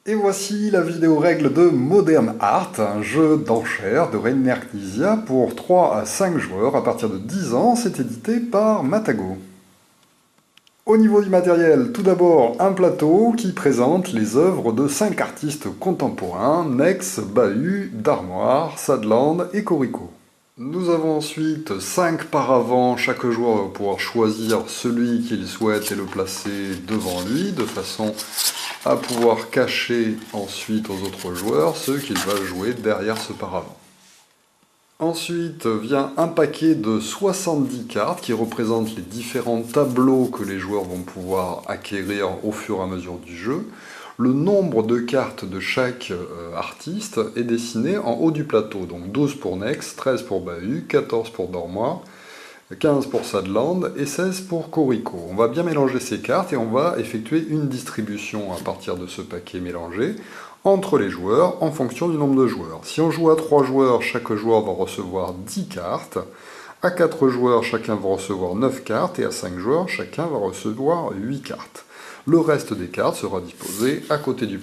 Et voici la vidéo règle de Modern Art, un jeu d'enchères de Rainer Knizia pour 3 à 5 joueurs à partir de 10 ans. C'est édité par Matago. Au niveau du matériel, tout d'abord un plateau qui présente les œuvres de 5 artistes contemporains, Nex, Bahut, Darmoire, Sadland et Corico. Nous avons ensuite 5 paravents, chaque joueur va pouvoir choisir celui qu'il souhaite et le placer devant lui, de façon à pouvoir cacher ensuite aux autres joueurs ceux qu'il va jouer derrière ce paravent. Ensuite vient un paquet de 70 cartes qui représentent les différents tableaux que les joueurs vont pouvoir acquérir au fur et à mesure du jeu. Le nombre de cartes de chaque artiste est dessiné en haut du plateau, donc 12 pour Nex, 13 pour Bahut, 14 pour Darmoire, 15 pour Sadland et 16 pour Corico. On va bien mélanger ces cartes et on va effectuer une distribution à partir de ce paquet mélangé entre les joueurs en fonction du nombre de joueurs. Si on joue à 3 joueurs, chaque joueur va recevoir 10 cartes. À 4 joueurs, chacun va recevoir 9 cartes et à 5 joueurs, chacun va recevoir 8 cartes. Le reste des cartes sera disposé à côté du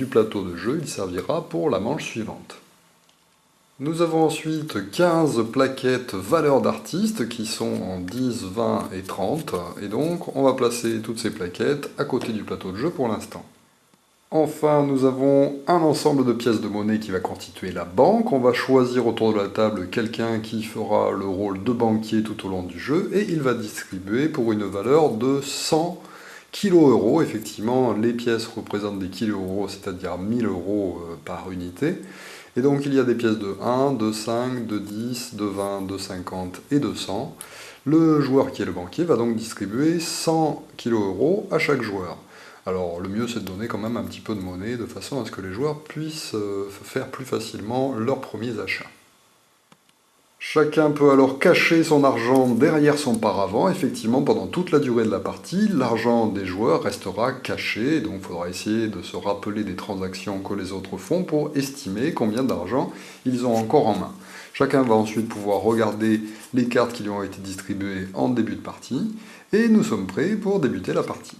plateau de jeu, il servira pour la manche suivante. Nous avons ensuite 15 plaquettes valeurs d'artistes qui sont en 10, 20 et 30, et donc on va placer toutes ces plaquettes à côté du plateau de jeu pour l'instant. Enfin, nous avons un ensemble de pièces de monnaie qui va constituer la banque. On va choisir autour de la table quelqu'un qui fera le rôle de banquier tout au long du jeu, et il va distribuer pour une valeur de 100 kilo-euros. Effectivement, les pièces représentent des kilo-euros, c'est-à-dire 1000 euros par unité. Et donc il y a des pièces de 1, de 5, de 10, de 20, de 50 et de 100. Le joueur qui est le banquier va donc distribuer 100 kilo-euros à chaque joueur. Alors le mieux c'est de donner quand même un petit peu de monnaie de façon à ce que les joueurs puissent faire plus facilement leurs premiers achats. Chacun peut alors cacher son argent derrière son paravent. Effectivement, pendant toute la durée de la partie, l'argent des joueurs restera caché, donc il faudra essayer de se rappeler des transactions que les autres font pour estimer combien d'argent ils ont encore en main. Chacun va ensuite pouvoir regarder les cartes qui lui ont été distribuées en début de partie, et nous sommes prêts pour débuter la partie.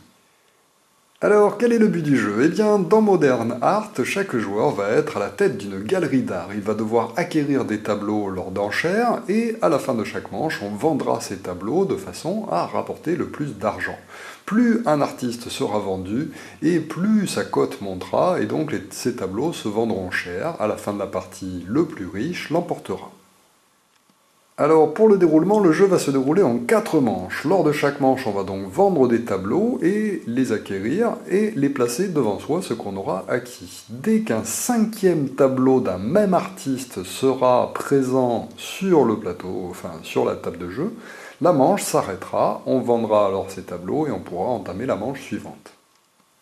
Alors, quel est le but du jeu? Eh bien, dans Modern Art, chaque joueur va être à la tête d'une galerie d'art. Il va devoir acquérir des tableaux lors d'enchères, et à la fin de chaque manche, on vendra ces tableaux de façon à rapporter le plus d'argent. Plus un artiste sera vendu, et plus sa cote montera, et donc ces tableaux se vendront cher. À la fin de la partie, le plus riche l'emportera. Alors pour le déroulement, le jeu va se dérouler en 4 manches. Lors de chaque manche, on va donc vendre des tableaux et les acquérir et les placer devant soi, ce qu'on aura acquis. Dès qu'un 5e tableau d'un même artiste sera présent sur le plateau, enfin sur la table de jeu, la manche s'arrêtera, on vendra alors ces tableaux et on pourra entamer la manche suivante.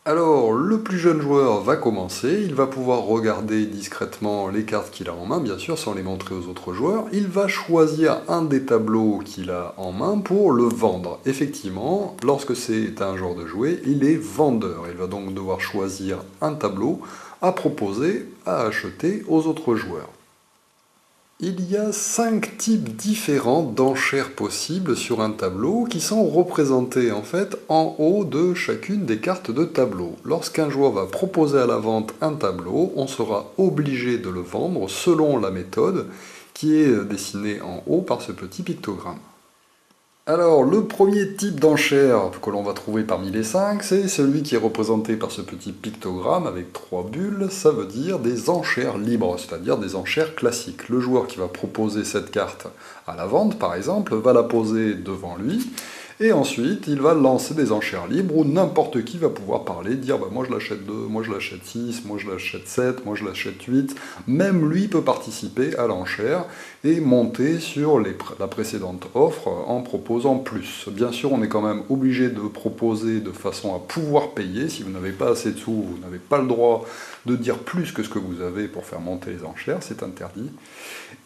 Alors, le plus jeune joueur va commencer, il va pouvoir regarder discrètement les cartes qu'il a en main, bien sûr, sans les montrer aux autres joueurs. Il va choisir un des tableaux qu'il a en main pour le vendre. Effectivement, lorsque c'est un joueur de jouer, il est vendeur. Il va donc devoir choisir un tableau à proposer, à acheter aux autres joueurs. Il y a 5 types différents d'enchères possibles sur un tableau qui sont représentés en fait en haut de chacune des cartes de tableau. Lorsqu'un joueur va proposer à la vente un tableau, on sera obligé de le vendre selon la méthode qui est dessinée en haut par ce petit pictogramme. Alors, le premier type d'enchère que l'on va trouver parmi les 5, c'est celui qui est représenté par ce petit pictogramme avec 3 bulles. Ça veut dire des enchères libres, c'est-à-dire des enchères classiques. Le joueur qui va proposer cette carte à la vente, par exemple, va la poser devant lui, et ensuite il va lancer des enchères libres où n'importe qui va pouvoir parler, dire bah, moi je l'achète 2, moi je l'achète 6, moi je l'achète 7, moi je l'achète 8. Même lui peut participer à l'enchère et monter sur la précédente offre en proposant plus. Bien sûr, on est quand même obligé de proposer de façon à pouvoir payer. Si vous n'avez pas assez de sous, vous n'avez pas le droit de dire plus que ce que vous avez pour faire monter les enchères, c'est interdit.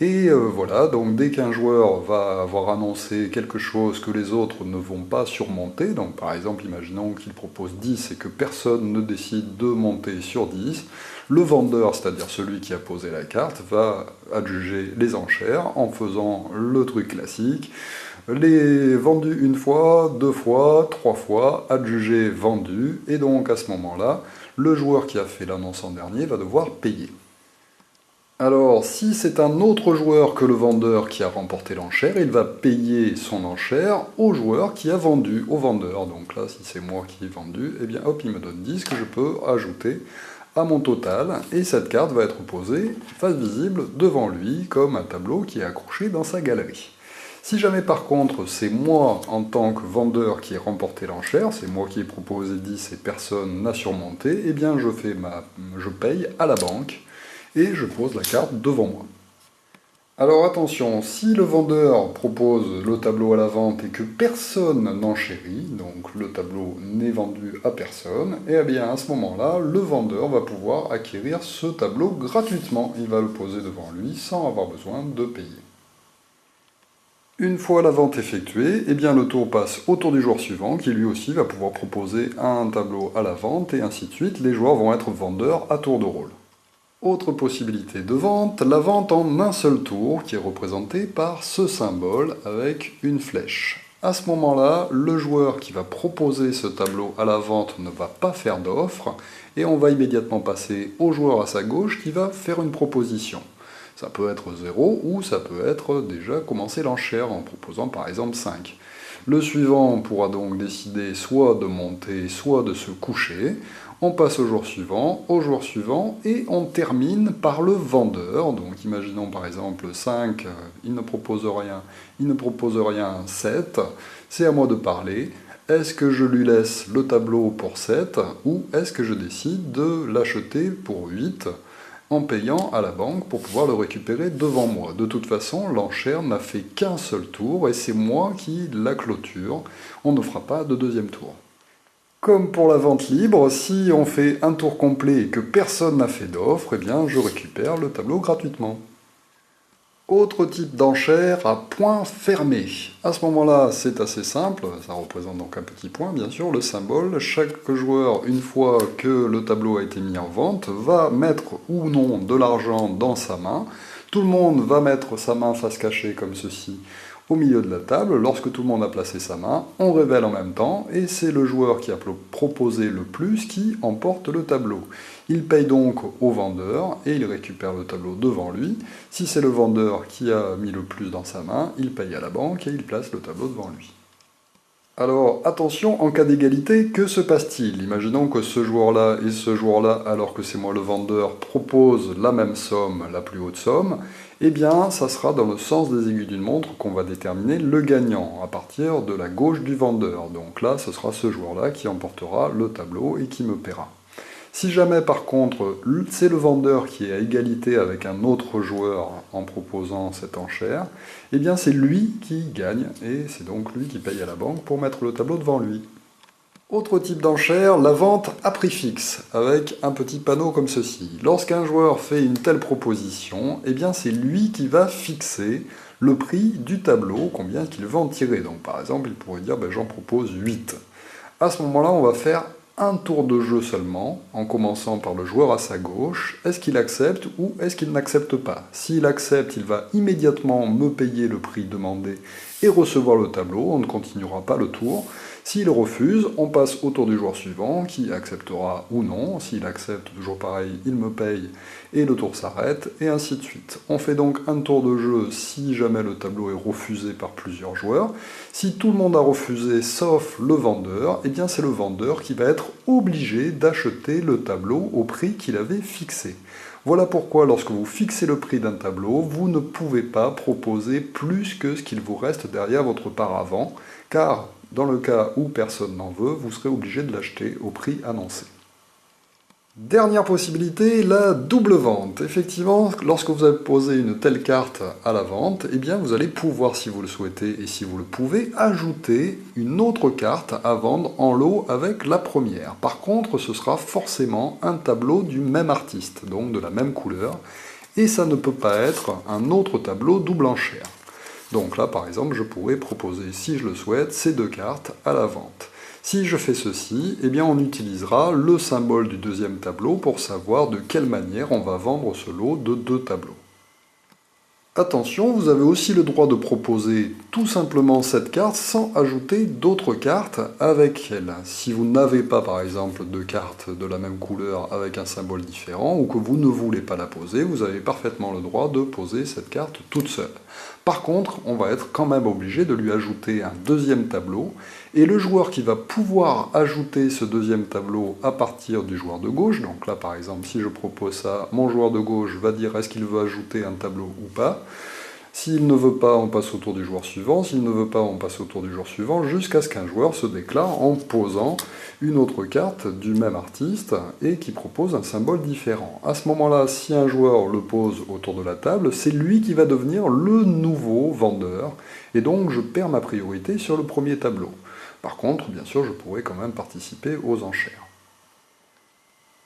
Et voilà, donc dès qu'un joueur va avoir annoncé quelque chose que les autres ne vont pas surmonter, donc par exemple, imaginons qu'il propose 10 et que personne ne décide de monter sur 10, le vendeur, c'est-à-dire celui qui a posé la carte, va adjuger les enchères en faisant le truc classique. Les vendus une fois, 2 fois, 3 fois, adjugé, vendu, et donc à ce moment-là, le joueur qui a fait l'annonce en dernier va devoir payer. Alors, si c'est un autre joueur que le vendeur qui a remporté l'enchère, il va payer son enchère au joueur qui a vendu, au vendeur. Donc là, si c'est moi qui ai vendu, eh bien hop, il me donne 10 que je peux ajouter à mon total. Et cette carte va être posée face visible devant lui, comme un tableau qui est accroché dans sa galerie. Si jamais par contre c'est moi en tant que vendeur qui ai remporté l'enchère, c'est moi qui ai proposé 10 et personne n'a surmonté, eh bien je paye à la banque et je pose la carte devant moi. Alors attention, si le vendeur propose le tableau à la vente et que personne n'enchérit, donc le tableau n'est vendu à personne, et bien à ce moment-là, le vendeur va pouvoir acquérir ce tableau gratuitement. Il va le poser devant lui sans avoir besoin de payer. Une fois la vente effectuée, eh bien le tour passe au tour du joueur suivant qui lui aussi va pouvoir proposer un tableau à la vente et ainsi de suite. Les joueurs vont être vendeurs à tour de rôle. Autre possibilité de vente, la vente en un seul tour qui est représentée par ce symbole avec une flèche. À ce moment-là, le joueur qui va proposer ce tableau à la vente ne va pas faire d'offre et on va immédiatement passer au joueur à sa gauche qui va faire une proposition. Ça peut être 0 ou ça peut être déjà commencer l'enchère en proposant par exemple 5. Le suivant pourra donc décider soit de monter, soit de se coucher. On passe au jour suivant, et on termine par le vendeur. Donc imaginons par exemple 5, il ne propose rien, 7. C'est à moi de parler. Est-ce que je lui laisse le tableau pour 7 ou est-ce que je décide de l'acheter pour 8 en payant à la banque pour pouvoir le récupérer devant moi. De toute façon, l'enchère n'a fait qu'un seul tour et c'est moi qui la clôture. On ne fera pas de deuxième tour. Comme pour la vente libre, si on fait un tour complet et que personne n'a fait d'offre, eh bien je récupère le tableau gratuitement. Autre type d'enchère à point fermé. À ce moment-là, c'est assez simple, ça représente donc un petit point, bien sûr, le symbole. Chaque joueur, une fois que le tableau a été mis en vente, va mettre ou non de l'argent dans sa main. Tout le monde va mettre sa main face cachée comme ceci au milieu de la table. Lorsque tout le monde a placé sa main, on révèle en même temps, et c'est le joueur qui a proposé le plus qui emporte le tableau. Il paye donc au vendeur, et il récupère le tableau devant lui. Si c'est le vendeur qui a mis le plus dans sa main, il paye à la banque et il place le tableau devant lui. Alors attention, en cas d'égalité, que se passe-t-il? Imaginons que ce joueur-là et ce joueur-là, alors que c'est moi le vendeur, proposent la même somme, la plus haute somme. Eh bien, ça sera dans le sens des aiguilles d'une montre qu'on va déterminer le gagnant, à partir de la gauche du vendeur. Donc là, ce sera ce joueur-là qui emportera le tableau et qui me paiera. Si jamais, par contre, c'est le vendeur qui est à égalité avec un autre joueur en proposant cette enchère, eh bien c'est lui qui gagne, et c'est donc lui qui paye à la banque pour mettre le tableau devant lui. Autre type d'enchère, la vente à prix fixe, avec un petit panneau comme ceci. Lorsqu'un joueur fait une telle proposition, eh bien c'est lui qui va fixer le prix du tableau, combien qu'il va en tirer. Donc par exemple, il pourrait dire, j'en propose 8. À ce moment-là, on va faire un tour de jeu seulement, en commençant par le joueur à sa gauche. Est-ce qu'il accepte ou est-ce qu'il n'accepte pas? S'il accepte, il va immédiatement me payer le prix demandé et recevoir le tableau, on ne continuera pas le tour. S'il refuse, on passe au tour du joueur suivant, qui acceptera ou non. S'il accepte, toujours pareil, il me paye et le tour s'arrête, et ainsi de suite. On fait donc un tour de jeu si jamais le tableau est refusé par plusieurs joueurs. Si tout le monde a refusé sauf le vendeur, eh bien c'est le vendeur qui va être obligé d'acheter le tableau au prix qu'il avait fixé. Voilà pourquoi lorsque vous fixez le prix d'un tableau, vous ne pouvez pas proposer plus que ce qu'il vous reste derrière votre paravent, car dans le cas où personne n'en veut, vous serez obligé de l'acheter au prix annoncé. Dernière possibilité, la double vente. Effectivement, lorsque vous avez posé une telle carte à la vente, eh bien vous allez pouvoir, si vous le souhaitez et si vous le pouvez, ajouter une autre carte à vendre en lot avec la première. Par contre, ce sera forcément un tableau du même artiste, donc de la même couleur, et ça ne peut pas être un autre tableau double enchère. Donc là, par exemple, je pourrais proposer, si je le souhaite, ces deux cartes à la vente. Si je fais ceci, eh bien on utilisera le symbole du deuxième tableau pour savoir de quelle manière on va vendre ce lot de deux tableaux. Attention, vous avez aussi le droit de proposer tout simplement cette carte sans ajouter d'autres cartes avec elle. Si vous n'avez pas par exemple de cartes de la même couleur avec un symbole différent ou que vous ne voulez pas la poser, vous avez parfaitement le droit de poser cette carte toute seule. Par contre, on va être quand même obligé de lui ajouter un deuxième tableau et le joueur qui va pouvoir ajouter ce deuxième tableau à partir du joueur de gauche, donc là par exemple si je propose ça, mon joueur de gauche va dire est-ce qu'il veut ajouter un tableau ou pas. S'il ne veut pas, on passe au tour du joueur suivant. S'il ne veut pas, on passe au tour du joueur suivant, jusqu'à ce qu'un joueur se déclare en posant une autre carte du même artiste et qui propose un symbole différent. À ce moment-là, si un joueur le pose autour de la table, c'est lui qui va devenir le nouveau vendeur, et donc je perds ma priorité sur le premier tableau. Par contre, bien sûr, je pourrais quand même participer aux enchères.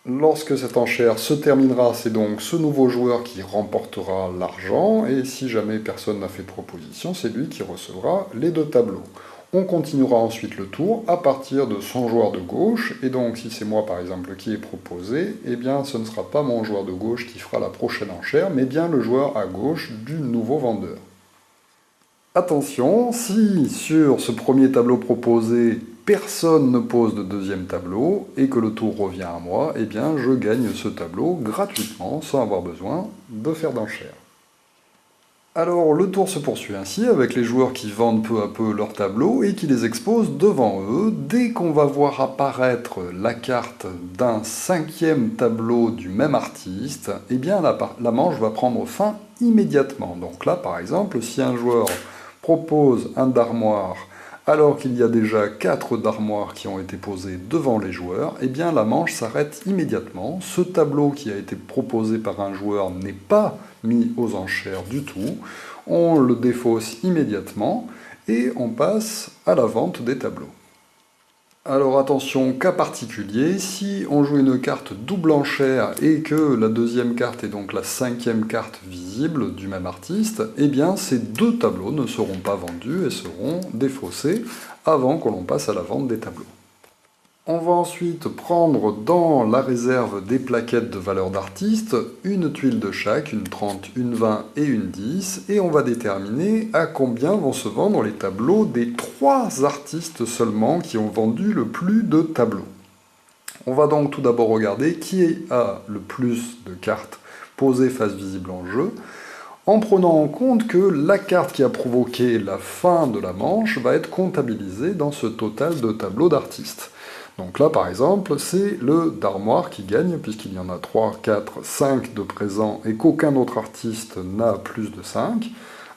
Lorsque cette enchère se terminera, c'est donc ce nouveau joueur qui remportera l'argent, et si jamais personne n'a fait de proposition, c'est lui qui recevra les deux tableaux. On continuera ensuite le tour à partir de son joueur de gauche, et donc si c'est moi par exemple qui ai proposé, eh bien ce ne sera pas mon joueur de gauche qui fera la prochaine enchère, mais bien le joueur à gauche du nouveau vendeur. Attention, si sur ce premier tableau proposé, personne ne pose de deuxième tableau et que le tour revient à moi, eh bien je gagne ce tableau gratuitement sans avoir besoin de faire d'enchère. Alors le tour se poursuit ainsi avec les joueurs qui vendent peu à peu leurs tableaux et qui les exposent devant eux. Dès qu'on va voir apparaître la carte d'un cinquième tableau du même artiste, eh bien la manche va prendre fin immédiatement. Donc là par exemple, si un joueur propose un darmoire alors qu'il y a déjà 4 darmoires qui ont été posées devant les joueurs, eh bien la manche s'arrête immédiatement. Ce tableau qui a été proposé par un joueur n'est pas mis aux enchères du tout. On le défausse immédiatement et on passe à la vente des tableaux. Alors attention, cas particulier, si on joue une carte double enchère et que la deuxième carte est donc la cinquième carte visible du même artiste, eh bien ces deux tableaux ne seront pas vendus et seront défaussés avant que l'on passe à la vente des tableaux. On va ensuite prendre dans la réserve des plaquettes de valeur d'artiste une tuile de chaque, une 30, une 20 et une 10, et on va déterminer à combien vont se vendre les tableaux des 3 artistes seulement qui ont vendu le plus de tableaux. On va donc tout d'abord regarder qui a le plus de cartes posées face visible en jeu, en prenant en compte que la carte qui a provoqué la fin de la manche va être comptabilisée dans ce total de tableaux d'artistes. Donc là, par exemple, c'est le darmoire qui gagne, puisqu'il y en a 3, 4, 5 de présent et qu'aucun autre artiste n'a plus de 5.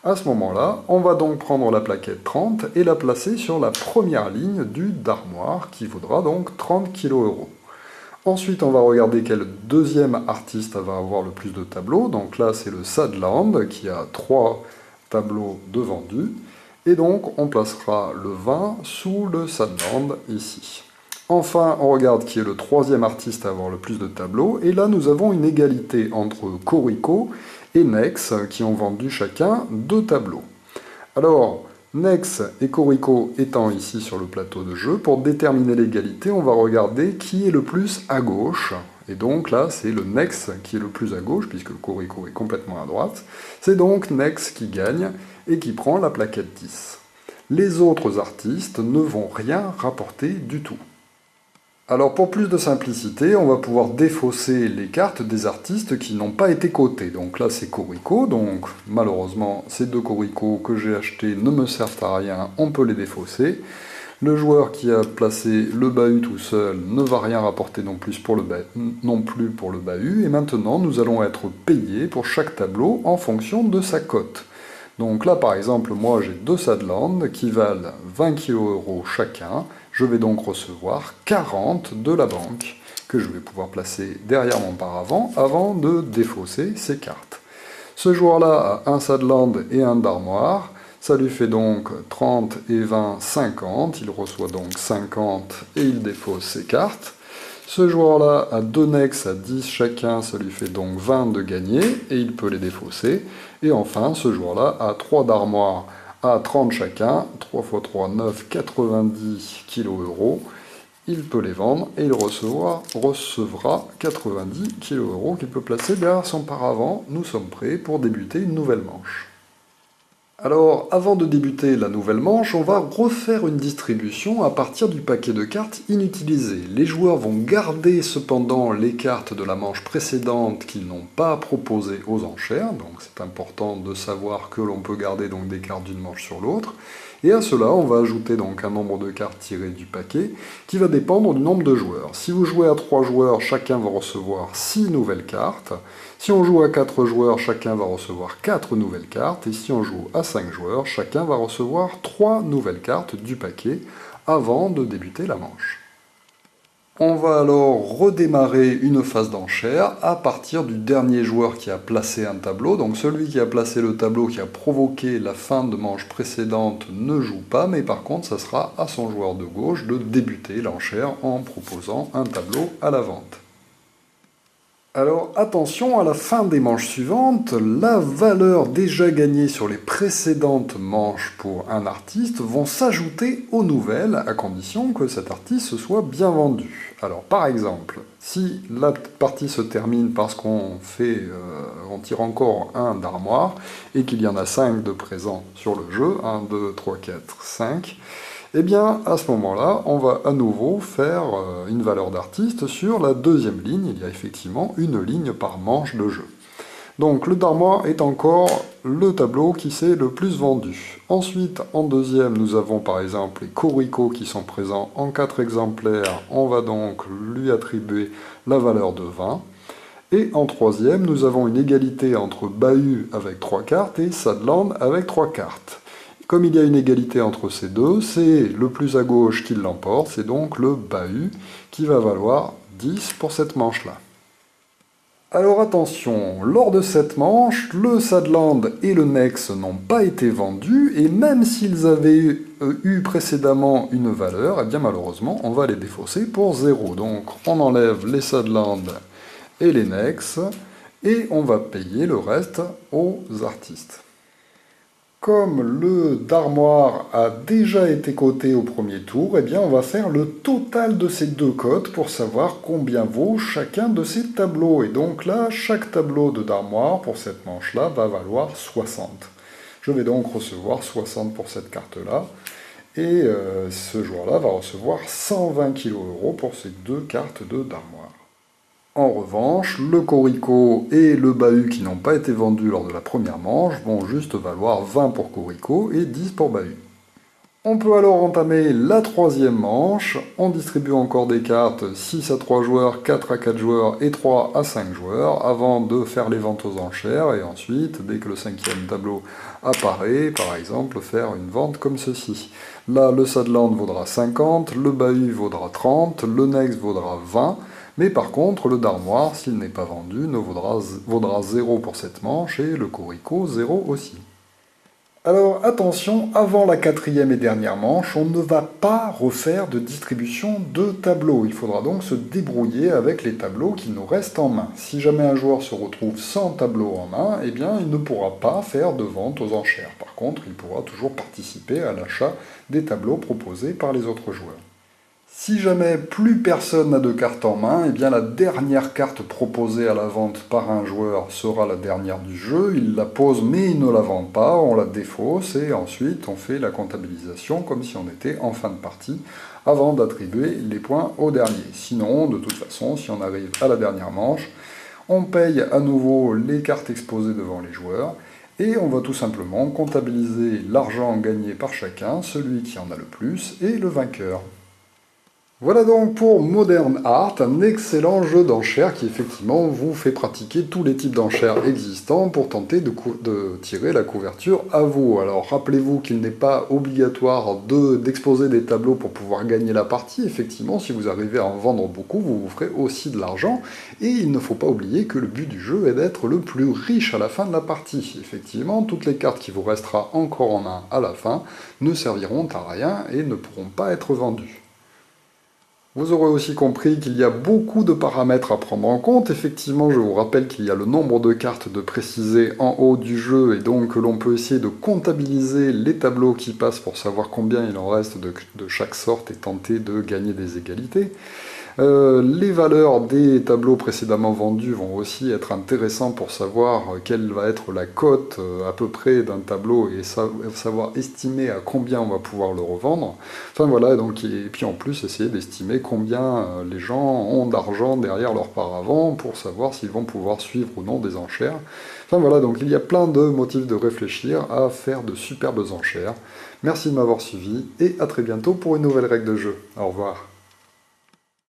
À ce moment-là, on va donc prendre la plaquette 30 et la placer sur la première ligne du darmoire, qui vaudra donc 30 kg. Ensuite, on va regarder quel deuxième artiste va avoir le plus de tableaux. Donc là, c'est le Sadland, qui a 3 tableaux de vendus. Et donc, on placera le 20 sous le Sadland ici. Enfin, on regarde qui est le troisième artiste à avoir le plus de tableaux, et là nous avons une égalité entre Corico et Nex, qui ont vendu chacun 2 tableaux. Alors, Nex et Corico étant ici sur le plateau de jeu, pour déterminer l'égalité, on va regarder qui est le plus à gauche, et donc là c'est le Nex qui est le plus à gauche, puisque le Corico est complètement à droite. C'est donc Nex qui gagne, et qui prend la plaquette 10. Les autres artistes ne vont rien rapporter du tout. Alors pour plus de simplicité, on va pouvoir défausser les cartes des artistes qui n'ont pas été cotés. Donc là c'est Corico, donc malheureusement ces 2 Corico que j'ai achetés ne me servent à rien, on peut les défausser. Le joueur qui a placé le bahut tout seul ne va rien rapporter non plus pour le bahut, et maintenant nous allons être payés pour chaque tableau en fonction de sa cote. Donc là par exemple, moi j'ai 2 Sadland qui valent 20 kg chacun. Je vais donc recevoir 40 de la banque que je vais pouvoir placer derrière mon paravent avant de défausser ces cartes. Ce joueur-là a un Sadland et un darmoire, ça lui fait donc 30 et 20, 50, il reçoit donc 50 et il défausse ses cartes. Ce joueur-là a 2 Nex à 10 chacun, ça lui fait donc 20 de gagné et il peut les défausser. Et enfin, ce joueur-là a 3 d'armoire à 30 chacun, 3 x 3, 9, 90 kg. il peut les vendre et il recevra 90 kg qu'il peut placer derrière son paravent. Nous sommes prêts pour débuter une nouvelle manche. Alors, avant de débuter la nouvelle manche, on va refaire une distribution à partir du paquet de cartes inutilisées. Les joueurs vont garder cependant les cartes de la manche précédente qu'ils n'ont pas proposées aux enchères, donc c'est important de savoir que l'on peut garder donc des cartes d'une manche sur l'autre. Et à cela, on va ajouter donc un nombre de cartes tirées du paquet qui va dépendre du nombre de joueurs. Si vous jouez à 3 joueurs, chacun va recevoir 6 nouvelles cartes. Si on joue à 4 joueurs, chacun va recevoir 4 nouvelles cartes. Et si on joue à 5 joueurs, chacun va recevoir 3 nouvelles cartes du paquet avant de débuter la manche. On va alors redémarrer une phase d'enchère à partir du dernier joueur qui a placé un tableau. Donc celui qui a placé le tableau qui a provoqué la fin de manche précédente ne joue pas, mais par contre ça sera à son joueur de gauche de débuter l'enchère en proposant un tableau à la vente. Alors attention, à la fin des manches suivantes, la valeur déjà gagnée sur les précédentes manches pour un artiste vont s'ajouter aux nouvelles, à condition que cet artiste soit bien vendu. Alors par exemple, si la partie se termine parce qu'on tire encore un d'armoire, et qu'il y en a 5 de présents sur le jeu, 1, 2, 3, 4, 5, eh bien, à ce moment-là, on va à nouveau faire une valeur d'artiste sur la deuxième ligne. Il y a effectivement une ligne par manche de jeu. Donc, le d'armoire est encore le tableau qui s'est le plus vendu. Ensuite, en deuxième, nous avons par exemple les coricots qui sont présents en 4 exemplaires. On va donc lui attribuer la valeur de 20. Et en troisième, nous avons une égalité entre bahut avec 3 cartes et Sadland avec 3 cartes. Comme il y a une égalité entre ces deux, c'est le plus à gauche qui l'emporte, c'est donc le bahut qui va valoir 10 pour cette manche-là. Alors attention, lors de cette manche, le Sadland et le Nex n'ont pas été vendus, et même s'ils avaient eu précédemment une valeur, eh bien malheureusement, on va les défausser pour 0. Donc on enlève les Sadland et les Nex, et on va payer le reste aux artistes. Comme le d'armoire a déjà été coté au premier tour, eh bien on va faire le total de ces deux cotes pour savoir combien vaut chacun de ces tableaux. Et donc là, chaque tableau de d'armoire pour cette manche-là va valoir 60. Je vais donc recevoir 60 pour cette carte-là. Et ce joueur-là va recevoir 120 kg pour ces deux cartes de d'armoire. En revanche, le Corico et le bahut qui n'ont pas été vendus lors de la première manche vont juste valoir 20 pour Corico et 10 pour bahut. On peut alors entamer la troisième manche. On distribue encore des cartes 6 à 3 joueurs, 4 à 4 joueurs et 3 à 5 joueurs avant de faire les ventes aux enchères et ensuite, dès que le cinquième tableau apparaît, par exemple, faire une vente comme ceci. Là, le Sadland vaudra 50, le bahut vaudra 30, le Nex vaudra 20, mais par contre, le d'armoire, s'il n'est pas vendu, vaudra 0 pour cette manche et le Corico 0 aussi. Alors attention, avant la quatrième et dernière manche, on ne va pas refaire de distribution de tableaux. Il faudra donc se débrouiller avec les tableaux qui nous restent en main. Si jamais un joueur se retrouve sans tableau en main, eh bien il ne pourra pas faire de vente aux enchères. Par contre, il pourra toujours participer à l'achat des tableaux proposés par les autres joueurs. Si jamais plus personne n'a de carte en main, eh bien la dernière carte proposée à la vente par un joueur sera la dernière du jeu. Il la pose mais il ne la vend pas, on la défausse et ensuite on fait la comptabilisation comme si on était en fin de partie avant d'attribuer les points au dernier. Sinon, de toute façon, si on arrive à la dernière manche, on paye à nouveau les cartes exposées devant les joueurs et on va tout simplement comptabiliser l'argent gagné par chacun, celui qui en a le plus et le vainqueur. Voilà donc pour Modern Art, un excellent jeu d'enchères qui effectivement vous fait pratiquer tous les types d'enchères existants pour tenter de tirer la couverture à vous. Alors rappelez-vous qu'il n'est pas obligatoire d'exposer des tableaux pour pouvoir gagner la partie. Effectivement, si vous arrivez à en vendre beaucoup, vous vous ferez aussi de l'argent. Et il ne faut pas oublier que le but du jeu est d'être le plus riche à la fin de la partie. Effectivement, toutes les cartes qui vous restera encore en main à la fin ne serviront à rien et ne pourront pas être vendues. Vous aurez aussi compris qu'il y a beaucoup de paramètres à prendre en compte. Effectivement, je vous rappelle qu'il y a le nombre de cartes de préciser en haut du jeu, et donc que l'on peut essayer de comptabiliser les tableaux qui passent pour savoir combien il en reste de chaque sorte et tenter de gagner des égalités. Les valeurs des tableaux précédemment vendus vont aussi être intéressants pour savoir quelle va être la cote à peu près d'un tableau et savoir estimer à combien on va pouvoir le revendre. Enfin voilà, donc, et puis en plus essayer d'estimer combien les gens ont d'argent derrière leur paravent pour savoir s'ils vont pouvoir suivre ou non des enchères. Enfin voilà, donc il y a plein de motifs de réfléchir à faire de superbes enchères. Merci de m'avoir suivi et à très bientôt pour une nouvelle règle de jeu. Au revoir.